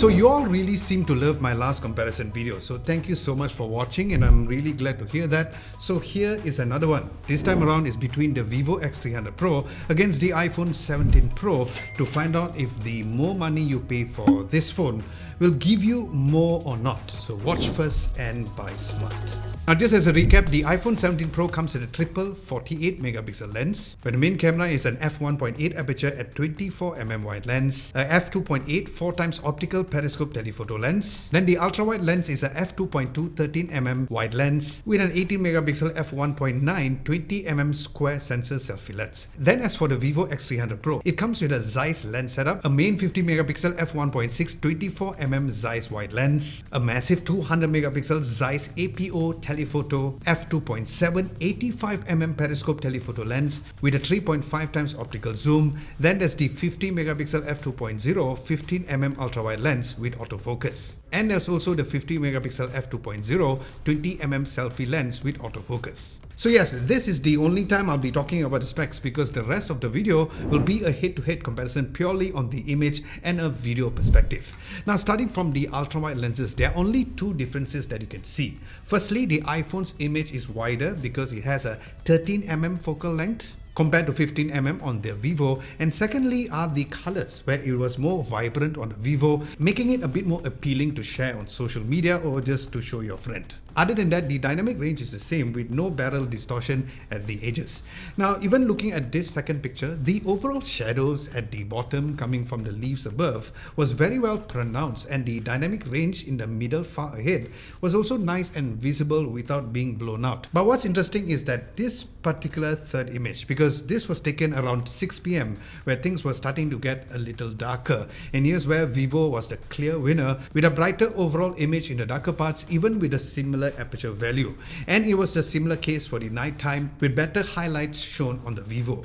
So you all really seem to love my last comparison video, so thank you so much for watching and I'm really glad to hear that. So here is another one. This time around is between the Vivo X300 Pro against the iPhone 17 Pro to find out if the more money you pay for this phone will give you more or not. So watch first and buy smart. Now just as a recap, the iPhone 17 Pro comes with a triple 48 megapixel lens, where the main camera is an f1.8 aperture at 24mm wide lens, a f2.8 4x optical periscope telephoto lens. Then the ultrawide lens is a f2.2 13mm wide lens with an 18 megapixel f1.9 20mm square sensor selfie lens. Then as for the Vivo X300 Pro, it comes with a Zeiss lens setup, a main 50 megapixel f1.6 24mm Zeiss wide lens, a massive 200 megapixel Zeiss APO telephoto f2.7 85mm periscope telephoto lens with a 3.5x optical zoom. Then there's the 50 megapixel f2.0 15mm ultrawide lens with autofocus. And there's also the 50 megapixel f2.0 20mm selfie lens with autofocus. So yes, this is the only time I'll be talking about the specs because the rest of the video will be a head-to-head comparison purely on the image and a video perspective. Now starting from the ultrawide lenses, there are only two differences that you can see. Firstly, the iPhone's image is wider because it has a 13mm focal length compared to 15mm on the Vivo, and secondly are the colors, where it was more vibrant on the Vivo, making it a bit more appealing to share on social media or just to show your friend. Other than that, the dynamic range is the same with no barrel distortion at the edges. Now even looking at this second picture, the overall shadows at the bottom coming from the leaves above was very well pronounced, and the dynamic range in the middle far ahead was also nice and visible without being blown out. But what's interesting is that this particular third image, because this was taken around 6 PM where things were starting to get a little darker, and here's where Vivo was the clear winner with a brighter overall image in the darker parts even with a similar aperture value. And it was the similar case for the nighttime with better highlights shown on the Vivo.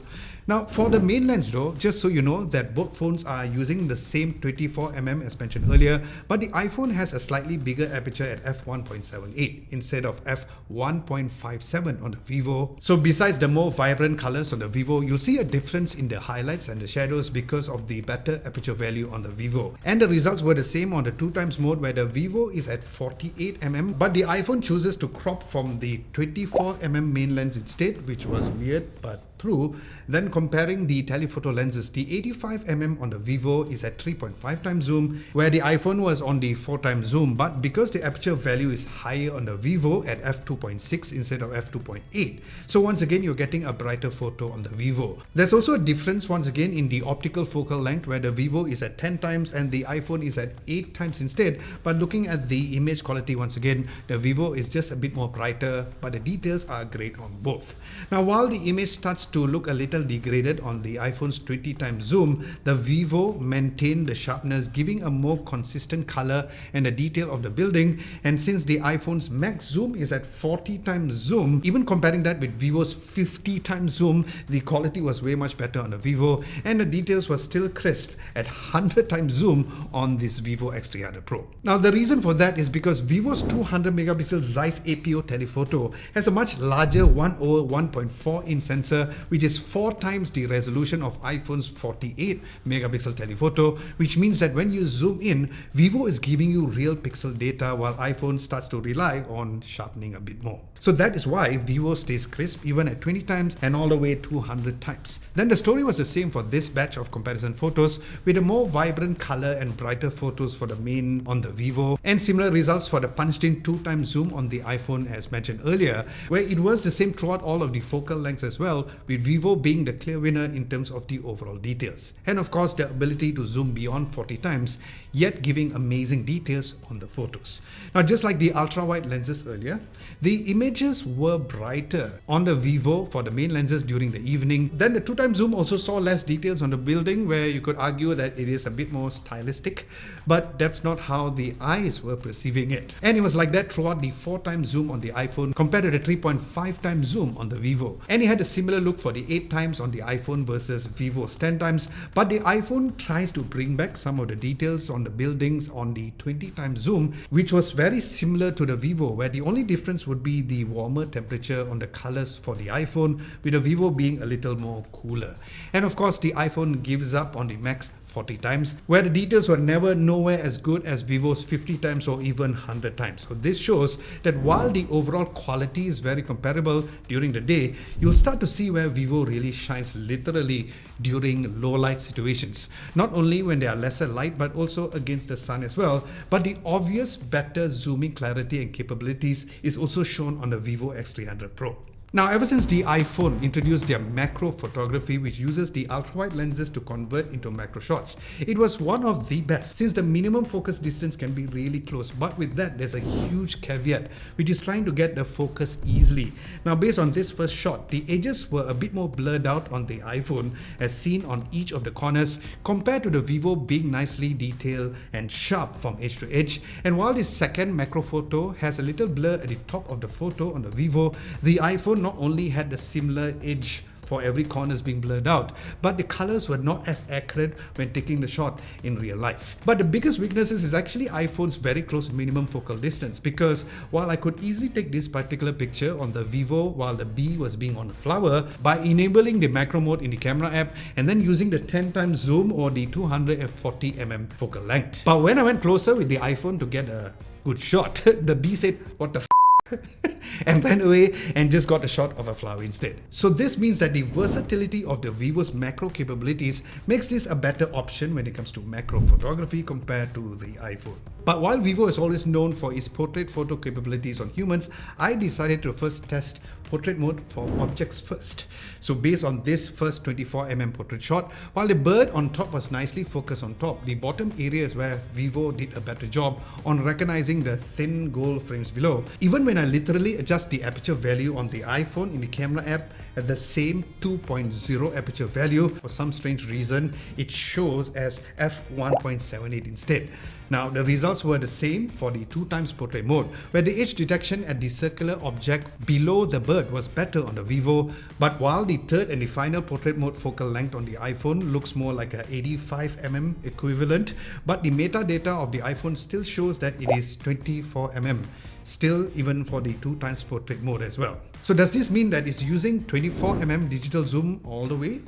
Now for the main lens though, just so you know that both phones are using the same 24mm as mentioned earlier, but the iPhone has a slightly bigger aperture at f1.78 instead of f1.57 on the Vivo. So besides the more vibrant colors on the Vivo, you'll see a difference in the highlights and the shadows because of the better aperture value on the Vivo. And the results were the same on the 2x mode, where the Vivo is at 48mm, but the iPhone chooses to crop from the 24mm main lens instead, which was weird but true. Then comparing the telephoto lenses, the 85mm on the Vivo is at 3.5x zoom, where the iPhone was on the 4x zoom, but because the aperture value is higher on the Vivo at f2.6 instead of f2.8, so once again you're getting a brighter photo on the Vivo. There's also a difference once again in the optical focal length, where the Vivo is at 10x and the iPhone is at 8x instead, but looking at the image quality once again, the Vivo is just a bit more brighter, but the details are great on both. Now while the image starts to look a little degraded on the iPhone's 20x zoom, the Vivo maintained the sharpness, giving a more consistent color and the detail of the building. And since the iPhone's max zoom is at 40x zoom, even comparing that with Vivo's 50x zoom, the quality was way much better on the Vivo, and the details were still crisp at 100x zoom on this Vivo X300 Pro. Now the reason for that is because Vivo's 200 megapixel Zeiss APO telephoto has a much larger 1/1.4-inch sensor, which is 4 times the resolution of iPhone's 48 megapixel telephoto, which means that when you zoom in, Vivo is giving you real pixel data while iPhone starts to rely on sharpening a bit more. So that is why Vivo stays crisp even at 20 times and all the way 200 times. Then the story was the same for this batch of comparison photos, with a more vibrant color and brighter photos for the main on the Vivo, and similar results for the punched in 2x zoom on the iPhone as mentioned earlier, where it was the same throughout all of the focal lengths as well, with Vivo being the clear winner in terms of the overall details. And of course the ability to zoom beyond 40 times, yet giving amazing details on the photos. Now just like the ultra-wide lenses earlier, the images were brighter on the Vivo for the main lenses during the evening. Then the 2x zoom also saw less details on the building, where you could argue that it is a bit more stylistic, but that's not how the eyes were perceiving it. And it was like that throughout the 4x zoom on the iPhone compared to the 3.5x zoom on the Vivo. And it had a similar look for the 8x on the iPhone versus Vivo's 10x, but the iPhone tries to bring back some of the details on the buildings on the 20x zoom, which was very similar to the Vivo, where the only difference would be the warmer temperature on the colors for the iPhone, with the Vivo being a little more cooler. And of course the iPhone gives up on the max 40 times, where the details were never nowhere as good as Vivo's 50 times or even 100 times. So this shows that while the overall quality is very comparable during the day, you'll start to see where Vivo really shines literally during low light situations. Not only when there are lesser light, but also against the sun as well. But the obvious better zooming clarity and capabilities is also shown on the Vivo X300 Pro. Now, ever since the iPhone introduced their macro photography, which uses the ultrawide lenses to convert into macro shots, it was one of the best, since the minimum focus distance can be really close. But with that, there's a huge caveat, which is trying to get the focus easily. Now, based on this first shot, the edges were a bit more blurred out on the iPhone, as seen on each of the corners, compared to the Vivo being nicely detailed and sharp from edge to edge. And while this second macro photo has a little blur at the top of the photo on the Vivo, the iPhone not only had the similar edge for every corners being blurred out, but the colors were not as accurate when taking the shot in real life. But the biggest weaknesses is actually iPhone's very close minimum focal distance, because while I could easily take this particular picture on the Vivo while the bee was being on a flower by enabling the macro mode in the camera app and then using the 10 times zoom or the 240mm focal length. But when I went closer with the iPhone to get a good shot, the bee said, "What the f?" and ran away and just got a shot of a flower instead. So this means that the versatility of the Vivo's macro capabilities makes this a better option when it comes to macro photography compared to the iPhone. But while Vivo is always known for its portrait photo capabilities on humans, I decided to first test portrait mode for objects first. So based on this first 24mm portrait shot, while the bird on top was nicely focused on top, the bottom area is where Vivo did a better job on recognizing the thin gold frames below. Even when I literally adjust the aperture value on the iPhone in the camera app at the same 2.0 aperture value, for some strange reason, it shows as f1.78 instead. Now, the results were the same for the 2x portrait mode, where the edge detection at the circular object below the bird was better on the Vivo, but while the third and the final portrait mode focal length on the iPhone looks more like a 85mm equivalent, but the metadata of the iPhone still shows that it is 24mm. Still, even for the 2x portrait mode as well. So does this mean that it's using 24mm digital zoom all the way?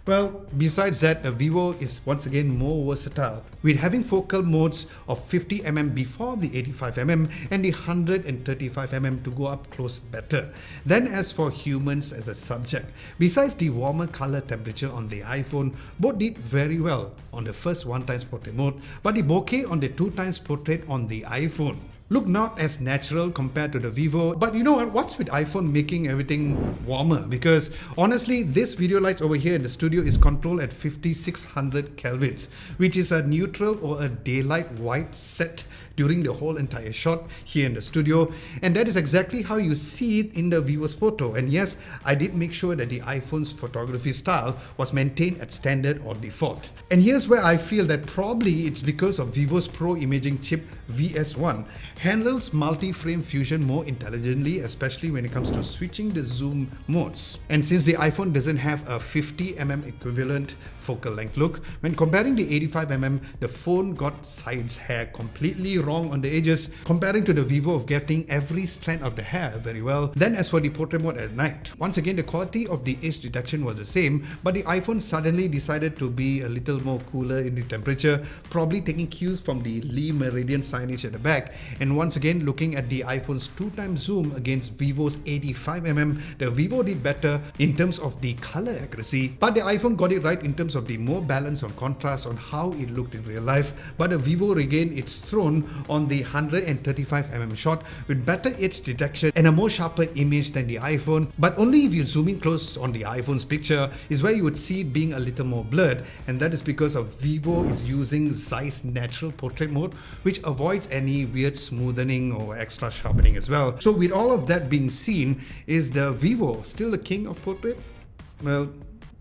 Well, besides that, the Vivo is once again more versatile, with having focal modes of 50mm before the 85mm and the 135mm to go up close better. Then as for humans as a subject, besides the warmer color temperature on the iPhone, both did very well on the first 1x portrait mode, but the bokeh on the 2x portrait on the iPhone look not as natural compared to the Vivo. But you know what? What's with iPhone making everything warmer? Because honestly, this video lights over here in the studio is controlled at 5600 kelvins, which is a neutral or a daylight white set during the whole entire shot here in the studio. And that is exactly how you see it in the Vivo's photo. And yes, I did make sure that the iPhone's photography style was maintained at standard or default. And here's where I feel that probably it's because of Vivo's Pro imaging chip VS1 handles multi-frame fusion more intelligently, especially when it comes to switching the zoom modes. And since the iPhone doesn't have a 50mm equivalent focal length look, when comparing the 85mm, the phone got side's hair completely wrong on the edges, comparing to the Vivo of getting every strand of the hair very well. Then as for the portrait mode at night, once again the quality of the edge detection was the same, but the iPhone suddenly decided to be a little more cooler in the temperature, probably taking cues from the Lee Meridian signage at the back. And once again, looking at the iPhone's 2x zoom against Vivo's 85mm, the Vivo did better in terms of the color accuracy, but the iPhone got it right in terms of the more balance on contrast on how it looked in real life. But the Vivo regained its throne on the 135mm shot with better edge detection and a more sharper image than the iPhone. But only if you zoom in close on the iPhone's picture is where you would see it being a little more blurred, and that is because of Vivo is using Zeiss's natural portrait mode, which avoids any weird smoothing or extra sharpening as well. So with all of that being seen, is the Vivo still the king of portrait? Well,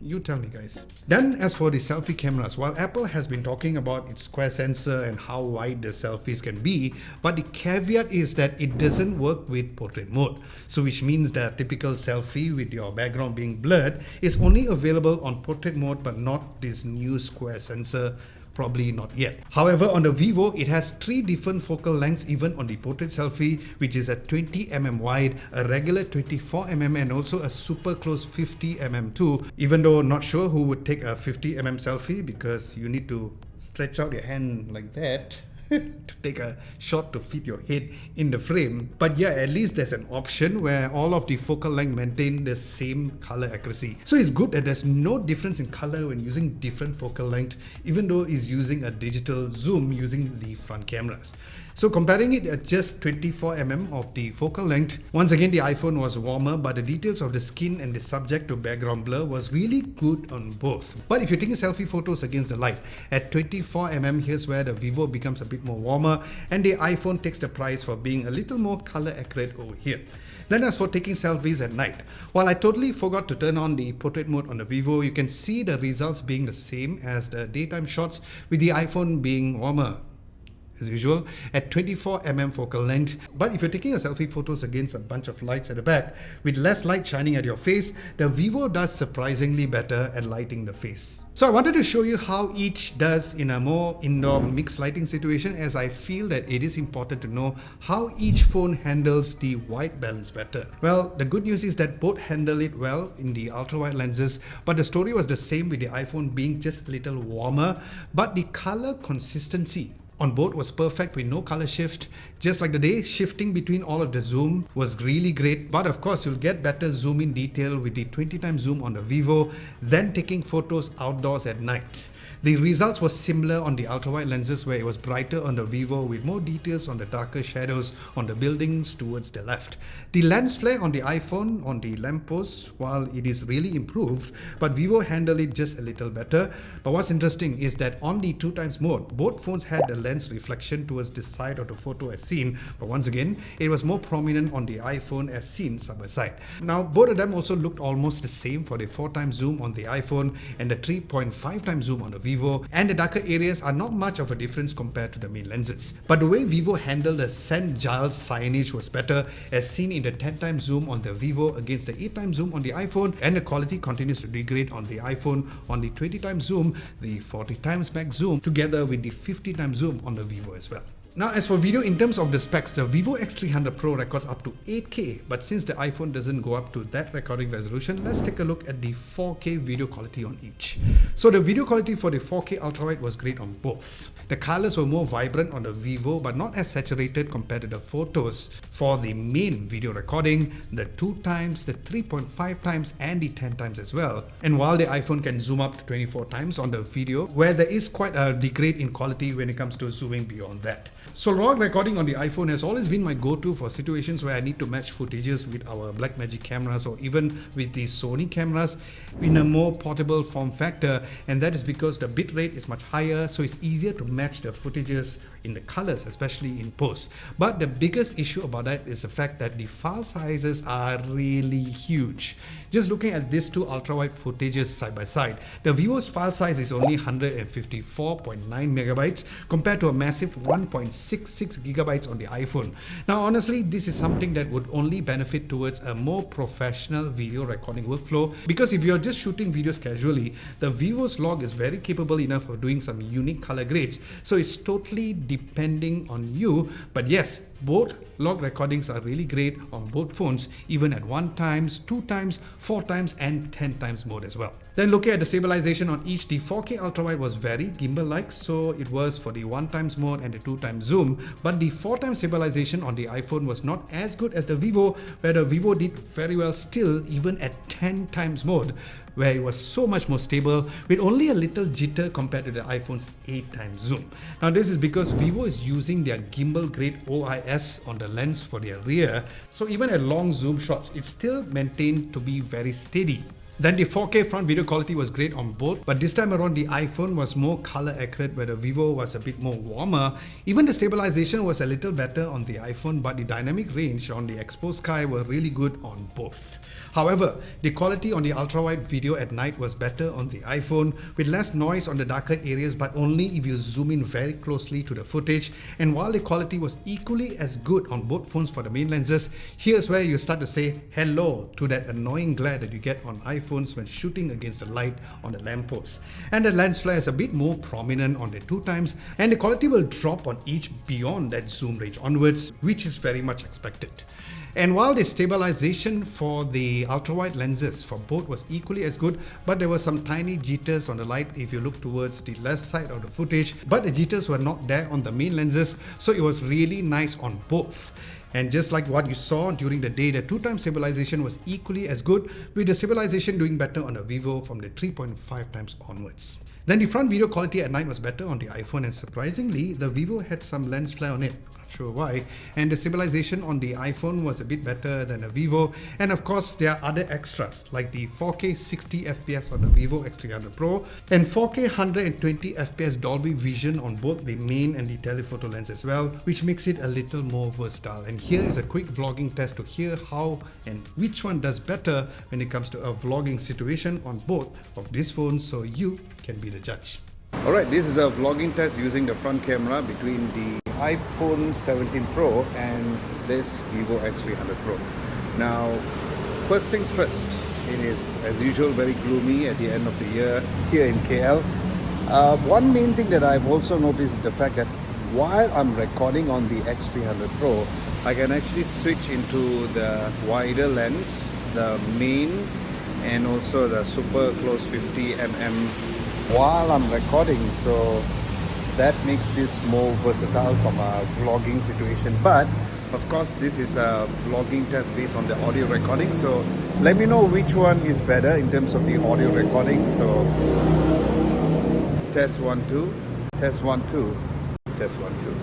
you tell me, guys. Then as for the selfie cameras, while Apple has been talking about its square sensor and how wide the selfies can be, but the caveat is that it doesn't work with portrait mode. So which means that typical selfie with your background being blurred is only available on portrait mode, but not this new square sensor Probably not yet. However, on the Vivo, it has 3 different focal lengths even on the portrait selfie, which is a 20mm wide, a regular 24mm and also a super close 50mm too. Even though not sure who would take a 50mm selfie because you need to stretch out your hand like that to take a shot to fit your head in the frame. But yeah, at least there's an option where all of the focal length maintain the same color accuracy. So it's good that there's no difference in color when using different focal length, even though it's using a digital zoom using the front cameras. So comparing it at just 24mm of the focal length, once again the iPhone was warmer, but the details of the skin and the subject to background blur was really good on both. But if you're taking selfie photos against the light, at 24mm, here's where the Vivo becomes a bit more warmer and the iPhone takes the prize for being a little more color accurate over here. Then as for taking selfies at night, while I totally forgot to turn on the portrait mode on the Vivo, you can see the results being the same as the daytime shots, with the iPhone being warmer as usual at 24mm focal length. But if you're taking a selfie photos against a bunch of lights at the back with less light shining at your face, the Vivo does surprisingly better at lighting the face. So I wanted to show you how each does in a more indoor mixed lighting situation, as I feel that it is important to know how each phone handles the white balance better. Well, the good news is that both handle it well in the ultra-wide lenses, but the story was the same with the iPhone being just a little warmer, but the color consistency on both was perfect with no color shift. Just like the day, shifting between all of the zoom was really great, but of course you'll get better zoom in detail with the 20x zoom on the Vivo than taking photos outdoors at night. The results were similar on the ultra-wide lenses, where it was brighter on the Vivo with more details on the darker shadows on the buildings towards the left. The lens flare on the iPhone on the lamppost, while it is really improved, but Vivo handled it just a little better. But what's interesting is that on the 2x mode, both phones had the lens reflection towards the side of the photo as seen, but once again, it was more prominent on the iPhone as seen side by side. Now, both of them also looked almost the same for the 4x zoom on the iPhone and the 3.5x zoom on the Vivo. And the darker areas are not much of a difference compared to the main lenses. But the way Vivo handled the St. Giles signage was better, as seen in the 10x zoom on the Vivo against the 8x zoom on the iPhone, and the quality continues to degrade on the iPhone on the 20x zoom, the 40x max zoom, together with the 50x zoom on the Vivo as well. Now, as for video, in terms of the specs, the Vivo X300 Pro records up to 8K, but since the iPhone doesn't go up to that recording resolution, let's take a look at the 4K video quality on each. So the video quality for the 4K ultrawide was great on both. The colors were more vibrant on the Vivo, but not as saturated compared to the photos for the main video recording, the 2x, the 3.5x and the 10x as well. And while the iPhone can zoom up to 24x on the video, where there is quite a degrade in quality when it comes to zooming beyond that. So raw recording on the iPhone has always been my go-to for situations where I need to match footages with our Blackmagic cameras or even with the Sony cameras in a more portable form factor, and that is because the bitrate is much higher, so it's easier to match the footages in the colors, especially in post. But the biggest issue about that is the fact that the file sizes are really huge. Just looking at these two ultra-wide footages side by side, the Vivo's file size is only 154.9 megabytes compared to a massive 1.66 gigabytes on the iPhone. Now honestly, this is something that would only benefit towards a more professional video recording workflow, because if you're just shooting videos casually, the Vivo's log is very capable enough of doing some unique color grades, so it's totally depending on you. But yes, both log recordings are really great on both phones, even at 1x, 2x, 4x and 10x mode as well. Then looking at the stabilization on each, the 4K ultrawide was very gimbal-like, so it was for the 1x mode and the 2x zoom, but the 4x stabilization on the iPhone was not as good as the Vivo, where the Vivo did very well still even at 10x mode, where it was so much more stable with only a little jitter compared to the iPhone's 8x zoom. Now this is because Vivo is using their gimbal grade OIS on the lens for their rear, so even at long zoom shots, it's still maintained to be very steady. Then the 4K front video quality was great on both, but this time around the iPhone was more color accurate, where the Vivo was a bit more warmer. Even the stabilization was a little better on the iPhone, but the dynamic range on the exposed sky were really good on both. However, the quality on the ultrawide video at night was better on the iPhone, with less noise on the darker areas, but only if you zoom in very closely to the footage. And while the quality was equally as good on both phones for the main lenses, here's where you start to say hello to that annoying glare that you get on iPhone iPhones when shooting against the light on the lamppost. And the lens flare is a bit more prominent on the 2x, and the quality will drop on each beyond that zoom range onwards, which is very much expected. And while the stabilization for the ultrawide lenses for both was equally as good, but there were some tiny jitters on the light if you look towards the left side of the footage, but the jitters were not there on the main lenses, so it was really nice on both. And just like what you saw during the day, the 2x stabilization was equally as good, with the stabilization doing better on the Vivo from the 3.5x onwards. Then the front video quality at night was better on the iPhone, and surprisingly, the Vivo had some lens flare on it. Not sure why. And the stabilization on the iPhone was a bit better than the Vivo. And of course, there are other extras like the 4K 60 FPS on the Vivo X300 Pro and 4K 120 FPS Dolby Vision on both the main and the telephoto lens as well, which makes it a little more versatile. And here is a quick vlogging test to hear how and which one does better when it comes to a vlogging situation on both of these phones, so you can be the judge. Alright, this is a vlogging test using the front camera between the iPhone 17 Pro and this Vivo X300 Pro. Now, first things first, it is as usual very gloomy at the end of the year here in KL. One main thing that I've also noticed is the fact that while I'm recording on the X300 Pro, I can actually switch into the wider lens, the main, and also the super close 50mm while I'm recording, so that makes this more versatile from a vlogging situation. But of course, this is a vlogging test based on the audio recording, so let me know which one is better in terms of the audio recording. So test 1 2, test 1 2, test 1 2.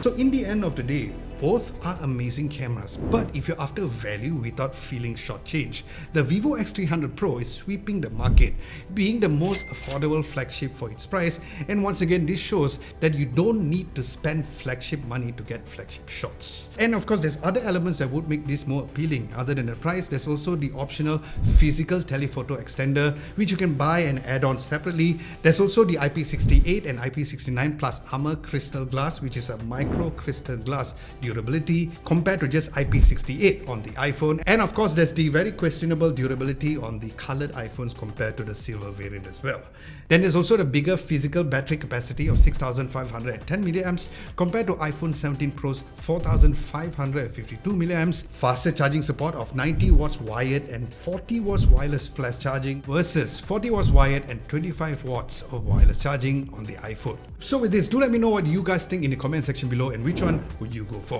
So in the end of the day, both are amazing cameras, but if you're after value without feeling shortchanged, the Vivo X300 Pro is sweeping the market, being the most affordable flagship for its price. And once again, this shows that you don't need to spend flagship money to get flagship shots. And of course, there's other elements that would make this more appealing. Other than the price, there's also the optional physical telephoto extender, which you can buy and add on separately. There's also the IP68 and IP69 plus armor crystal glass, which is a micro crystal glass durability compared to just IP68 on the iPhone. And of course, there's the very questionable durability on the colored iPhones compared to the silver variant as well. Then there's also the bigger physical battery capacity of 6510 mAh compared to iPhone 17 Pro's 4552 mAh, faster charging support of 90 watts wired and 40 watts wireless flash charging versus 40 watts wired and 25 watts of wireless charging on the iPhone. So with this, do let me know what you guys think in the comment section below and which one would you go for.